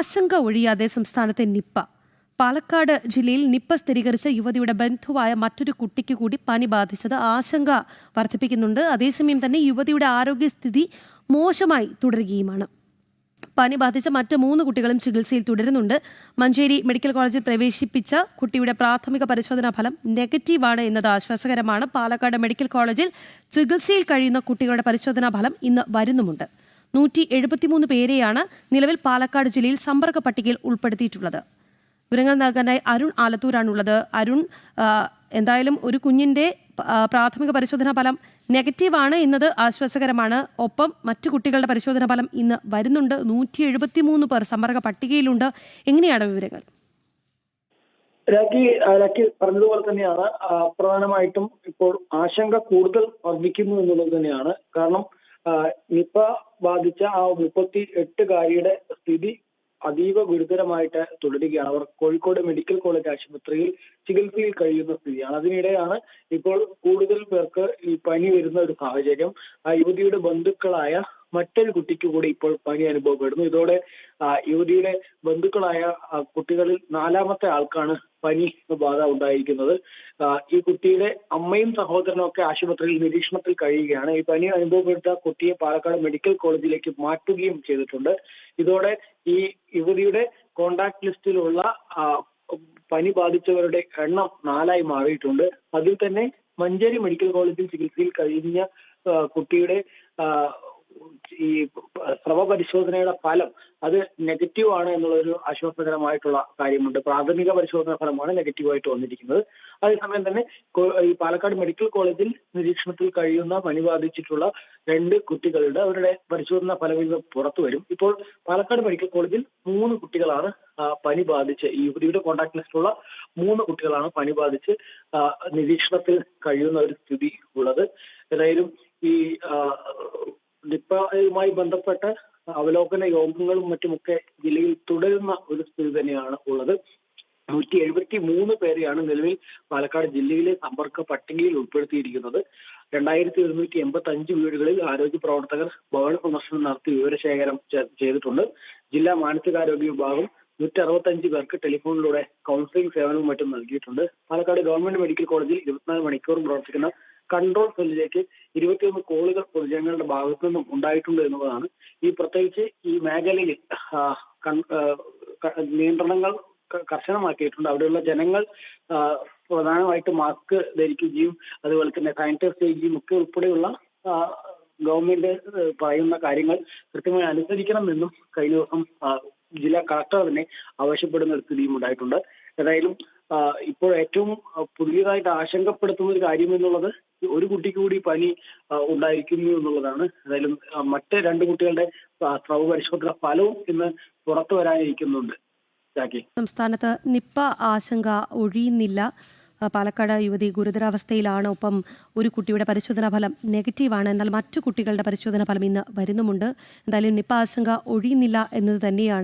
ആശങ്ക ഒഴിയാതെ സംസ്ഥാനത്തെ നിപ്പ. പാലക്കാട് ജില്ലയിൽ നിപ്പ സ്ഥിരീകരിച്ച യുവതിയുടെ ബന്ധുവായ മറ്റൊരു കുട്ടിക്ക് കൂടി പനി ബാധിച്ചത് ആശങ്ക വർദ്ധിപ്പിക്കുന്നുണ്ട്. അതേസമയം തന്നെ യുവതിയുടെ ആരോഗ്യസ്ഥിതി മോശമായി തുടരുകയുമാണ്. പനി ബാധിച്ച മറ്റ് 3 കുട്ടികളും ചികിത്സയിൽ തുടരുന്നുണ്ട്. മഞ്ചേരി മെഡിക്കൽ കോളേജിൽ പ്രവേശിപ്പിച്ച കുട്ടിയുടെ പ്രാഥമിക പരിശോധനാ ഫലം നെഗറ്റീവാണ് എന്നത് ആശ്വാസകരമാണ്. പാലക്കാട് മെഡിക്കൽ കോളേജിൽ ചികിത്സയിൽ കഴിയുന്ന കുട്ടികളുടെ പരിശോധനാ ഫലം ഇന്ന് വരുന്നുമുണ്ട്. 173 പേരെയാണ് നിലവിൽ പാലക്കാട് ജില്ലയിൽ സമ്പർക്ക പട്ടികയിൽ ഉൾപ്പെടുത്തിയിട്ടുള്ളത്. വിവരങ്ങൾ നൽകാനായി അരുൺ ആലത്തൂരാണുള്ളത്. അരുൺ, എന്തായാലും ഒരു കുഞ്ഞിന്റെ പ്രാഥമിക പരിശോധനാ ഫലം നെഗറ്റീവാണ് എന്നത് ആശ്വാസകരമാണ്. ഒപ്പം മറ്റു കുട്ടികളുടെ പരിശോധനാ ഫലം ഇന്ന് വരുന്നുണ്ട്. 173 പേർ സമ്പർക്ക പട്ടികയിലുണ്ട്. എങ്ങനെയാണ് വിവരങ്ങൾ? രാഖി പറഞ്ഞതുപോലെ തന്നെയാണ്. പ്രധാനമായിട്ടും ഇപ്പോൾ ആശങ്ക കൂടുതൽ വർദ്ധിക്കുന്നു എന്നുള്ളത് തന്നെയാണ്. കാരണം നിപ ബാധിച്ച ആ 38-കാരിയുടെ സ്ഥിതി അതീവ ഗുരുതരമായിട്ട് തുടരുകയാണ്. അവർ കോഴിക്കോട് മെഡിക്കൽ കോളേജ് ആശുപത്രിയിൽ ചികിത്സയിൽ കഴിയുന്ന സ്ഥിതിയാണ്. അതിനിടെയാണ് ഇപ്പോൾ കൂടുതൽ പേർക്ക് ഈ പനി വരുന്ന ഒരു സാഹചര്യം. ആ യുവതിയുടെ ബന്ധുക്കളായ മറ്റൊരു കുട്ടിക്ക് കൂടി ഇപ്പോൾ പനി അനുഭവപ്പെടുന്നു. ഇതോടെ യുവതിയുടെ ബന്ധുക്കളായ കുട്ടികളിൽ 4ാമത്തെ ആൾക്കാണ് പനി ബാധ ഉണ്ടായിരിക്കുന്നത്. ഈ കുട്ടിയുടെ അമ്മയും സഹോദരനും ഒക്കെ ആശുപത്രിയിൽ നിരീക്ഷണത്തിൽ കഴിയുകയാണ്. ഈ പനി അനുഭവപ്പെട്ട കുട്ടിയെ പാലക്കാട് മെഡിക്കൽ കോളേജിലേക്ക് മാറ്റുകയും ചെയ്തിട്ടുണ്ട്. ഇതോടെ ഈ യുവതിയുടെ കോണ്ടാക്ട് ലിസ്റ്റിലുള്ള പനി ബാധിച്ചവരുടെ എണ്ണം 4ആയി മാറിയിട്ടുണ്ട്. അതിൽ തന്നെ മഞ്ചേരി മെഡിക്കൽ കോളേജിൽ ചികിത്സയിൽ കഴിഞ്ഞ കുട്ടിയുടെ ഈ സ്രവ പരിശോധനയുടെ ഫലം അത് നെഗറ്റീവ് ആണ് എന്നുള്ളൊരു ആശ്വാസകരമായിട്ടുള്ള കാര്യമുണ്ട്. പ്രാഥമിക പരിശോധനാ ഫലമാണ് നെഗറ്റീവായിട്ട് വന്നിരിക്കുന്നത്. അതേസമയം തന്നെ ഈ പാലക്കാട് മെഡിക്കൽ കോളേജിൽ നിരീക്ഷണത്തിൽ കഴിയുന്ന പനി ബാധിച്ചിട്ടുള്ള 2 കുട്ടികളുടെ അവരുടെ പരിശോധനാ ഫലം ഇന്ന് പുറത്തു വരും. ഇപ്പോൾ പാലക്കാട് മെഡിക്കൽ കോളേജിൽ 3 കുട്ടികളാണ് പനി ബാധിച്ച്, ഈ യുവതിയുടെ കോണ്ടാക്ട് ലിസ്റ്റിലുള്ള 3 കുട്ടികളാണ് പനി ബാധിച്ച് നിരീക്ഷണത്തിൽ കഴിയുന്ന ഒരു സ്ഥിതി ഉള്ളത്. ഏതായാലും ഈ നിപ്പയുമായി ബന്ധപ്പെട്ട അവലോകന യോഗങ്ങളും മറ്റുമൊക്കെ ജില്ലയിൽ തുടരുന്ന ഒരു സ്ഥിതി തന്നെയാണ് ഉള്ളത്. 173 പേരെയാണ് നിലവിൽ പാലക്കാട് ജില്ലയിലെ സമ്പർക്ക പട്ടികയിൽ ഉൾപ്പെടുത്തിയിരിക്കുന്നത്. 2185 വീടുകളിൽ ആരോഗ്യ പ്രവർത്തകർ ഭവന സന്ദർശനം നടത്തി വിവരശേഖരം ചെയ്തിട്ടുണ്ട്. ജില്ലാ മാനസികാരോഗ്യ വിഭാഗം 165 പേർക്ക് ടെലിഫോണിലൂടെ കൗൺസിലിംഗ് സേവനവും മറ്റും നൽകിയിട്ടുണ്ട്. പാലക്കാട് ഗവൺമെന്റ് മെഡിക്കൽ കോളേജിൽ 24 മണിക്കൂറും പ്രവർത്തിക്കുന്ന കൺട്രോൾ സെല്ലിലേക്ക് 21 കോളുകൾ പൊതുജനങ്ങളുടെ ഭാഗത്തു നിന്നും ഉണ്ടായിട്ടുണ്ട് എന്നുള്ളതാണ്. പ്രത്യേകിച്ച് ഈ മേഖലയിൽ നിയന്ത്രണങ്ങൾ കർശനമാക്കിയിട്ടുണ്ട്. അവിടെയുള്ള ജനങ്ങൾ പ്രധാനമായിട്ട് മാസ്ക് ധരിക്കുകയും അതുപോലെ തന്നെ സാനിറ്റൈസ് ചെയ്യുകയും ഒക്കെ ഉൾപ്പെടെയുള്ള ഗവൺമെന്റ് പറയുന്ന കാര്യങ്ങൾ കൃത്യമായി അനുസരിക്കണമെന്നും കഴിഞ്ഞ ദിവസം ജില്ലാ കളക്ടർ തന്നെ ആവശ്യപ്പെടുന്ന ഒരു സ്ഥിതിയും ഉണ്ടായിട്ടുണ്ട്. ഏതായാലും ഇപ്പോൾ ഏറ്റവും പുതിയതായിട്ട് ആശങ്കപ്പെടുത്തുന്ന ഒരു കാര്യം എന്നുള്ളത് ഒരു കുട്ടിക്ക് കൂടി പനി ഉണ്ടായിരിക്കുന്നു എന്നുള്ളതാണ്. ഏതായാലും മറ്റ് 2 കുട്ടികളുടെ സ്രവ പരിശോധന ഫലവും ഇന്ന് പുറത്തു വരാനിരിക്കുന്നുണ്ട്. സംസ്ഥാനത്ത് നിപ്പ ആശങ്ക ഒഴിയുന്നില്ല. പാലക്കാട് യുവതി ഗുരുതരാവസ്ഥയിലാണ്. ഒപ്പം ഒരു കുട്ടിയുടെ പരിശോധനാ ഫലം നെഗറ്റീവാണ്. എന്നാൽ മറ്റു കുട്ടികളുടെ പരിശോധനാ ഫലം ഇന്ന് വരുന്നുമുണ്ട്. എന്തായാലും നിപ്പ ആശങ്ക ഒഴിയുന്നില്ല എന്നത് തന്നെയാണ്.